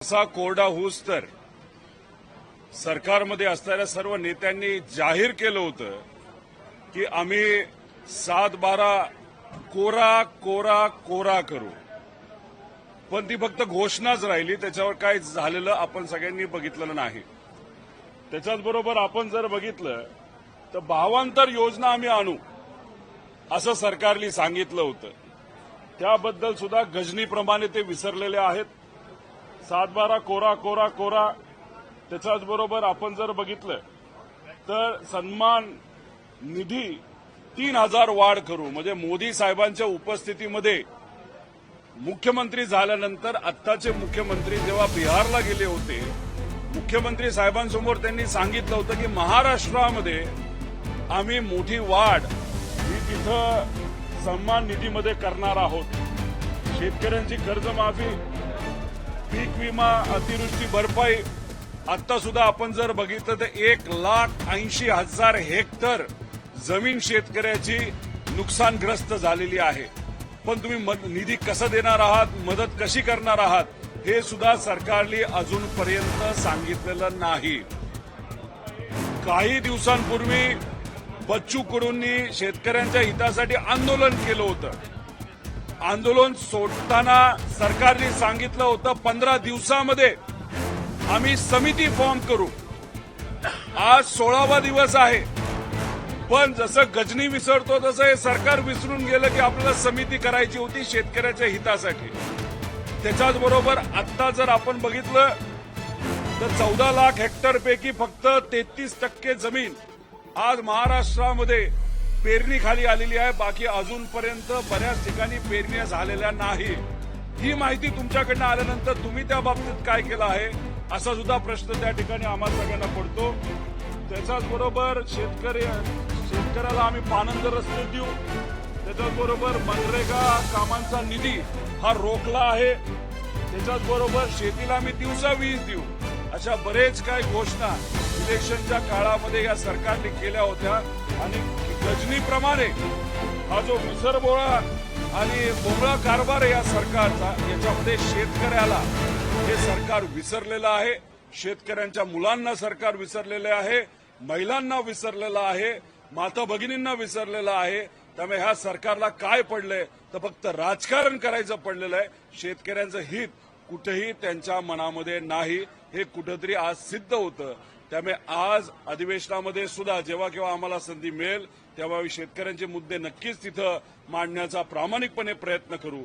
असा कोरडा होऊस तर सरकारमध्ये असणाऱ्या सर्व नेत्यांनी जाहीर केलं होतं की आम्ही 7-12 कोरा कोरा कोरा करू, पण ती फक्त घोषणाच राहिली. त्याच्यावर काय झालेलं आपण सगळ्यांनी बघितलेलं नाही. त्याच्याच बरोबर आपण जर बघितलं तर भावांतर योजना आम्ही आणू असं सरकारने सांगितलं होतं. त्याबद्दल सुद्धा गजनीप्रमाणे ते विसरलेले आहेत. 7-12 कोरा कोरा कोरा. त्याच्याच बरोबर आपण जर बघितलं तर सन्मान निधी 3000 वाढ करू. म्हणजे मोदी साहेबांच्या उपस्थितीमध्ये मुख्यमंत्री झाल्यानंतर आत्ताचे मुख्यमंत्री जेव्हा बिहारला गेले होते, मुख्यमंत्री साहेबांसमोर त्यांनी सांगितलं होतं की महाराष्ट्रामध्ये आम्ही मोठी वाढ ही तिथं सन्मान निधीमध्ये करणार आहोत. शेतकऱ्यांची कर्जमाफी, पीक विमा, अतिवृष्टी भरपाई. आता सुद्धा आपण जर बघितलं तर 1,80,000 हेक्टर जमीन शेतकऱ्याची नुकसानग्रस्त झालेली आहे. पण तुम्ही निधी कसा देणार आहात, मदत कशी करणार आहात, हे सुद्धा सरकारने अजूनपर्यंत सांगितलेलं नाही. काही दिवसांपूर्वी बच्चू कडूंनी शेतकऱ्यांच्या हितासाठी आंदोलन केलं होतं. आंदोलन सोडताना सरकारने सांगितलं होतं 15 दिवसामध्ये आम्ही समिती फॉर्म करू. आज 16वा दिवस आहे, पण जसं गजनी विसरतो तसं हे सरकार विसरून गेलं की आपल्याला समिती करायची होती शेतकऱ्याच्या हितासाठी. त्याच्याच बरोबर आता जर आपण बघितलं तर 14 लाख हेक्टरपैकी फक्त 33% जमीन आज महाराष्ट्रामध्ये पेरणी खाली आलेली आहे. बाकी अजूनपर्यंत बऱ्याच ठिकाणी पेरण्या झालेल्या नाही. ही माहिती तुमच्याकडनं आल्यानंतर तुम्ही त्या बाबतीत काय केलं आहे असा सुद्धा प्रश्न त्या ठिकाणी आम्हाला सगळ्यांना पडतो. त्याच्याच बरोबर शेतकऱ्याला आम्ही पानंद रस्ते देऊ. त्याच्याच बरोबर मनरेगा कामांचा निधी हा रोखला आहे. त्याच्याच बरोबर शेतीला आम्ही दिवसा वीज देऊ. अशा बरेच काही घोषणा इलेक्शनच्या काळामध्ये या सरकारने केल्या होत्या. आणि गजनीप्रमाणे हा जो विसरबोळा आणि बोंगळा कारभार आहे या सरकारचा, याच्यामध्ये शेतकऱ्याला हे सरकार विसरलेलं आहे. शेतकऱ्यांच्या मुलांना सरकार विसरलेलं आहे, महिलांना विसरलेलं आहे, माता भगिनींना विसरलेलं आहे. त्यामुळे ह्या सरकारला काय पडलंय तर फक्त राजकारण करायचं पडलेलं आहे. शेतकऱ्यांचं हित कुठेही त्यांच्या मनामध्ये नाही, हे कुठेतरी आज सिद्ध होतं. त्यामुळे आज अधिवेशनामध्ये सुद्धा जेव्हा केव्हा आम्हाला संधी मिळेल तेव्हा शेतकऱ्यांचे मुद्दे नक्कीच तिथं मांडण्याचा प्रामाणिकपणे प्रयत्न करू.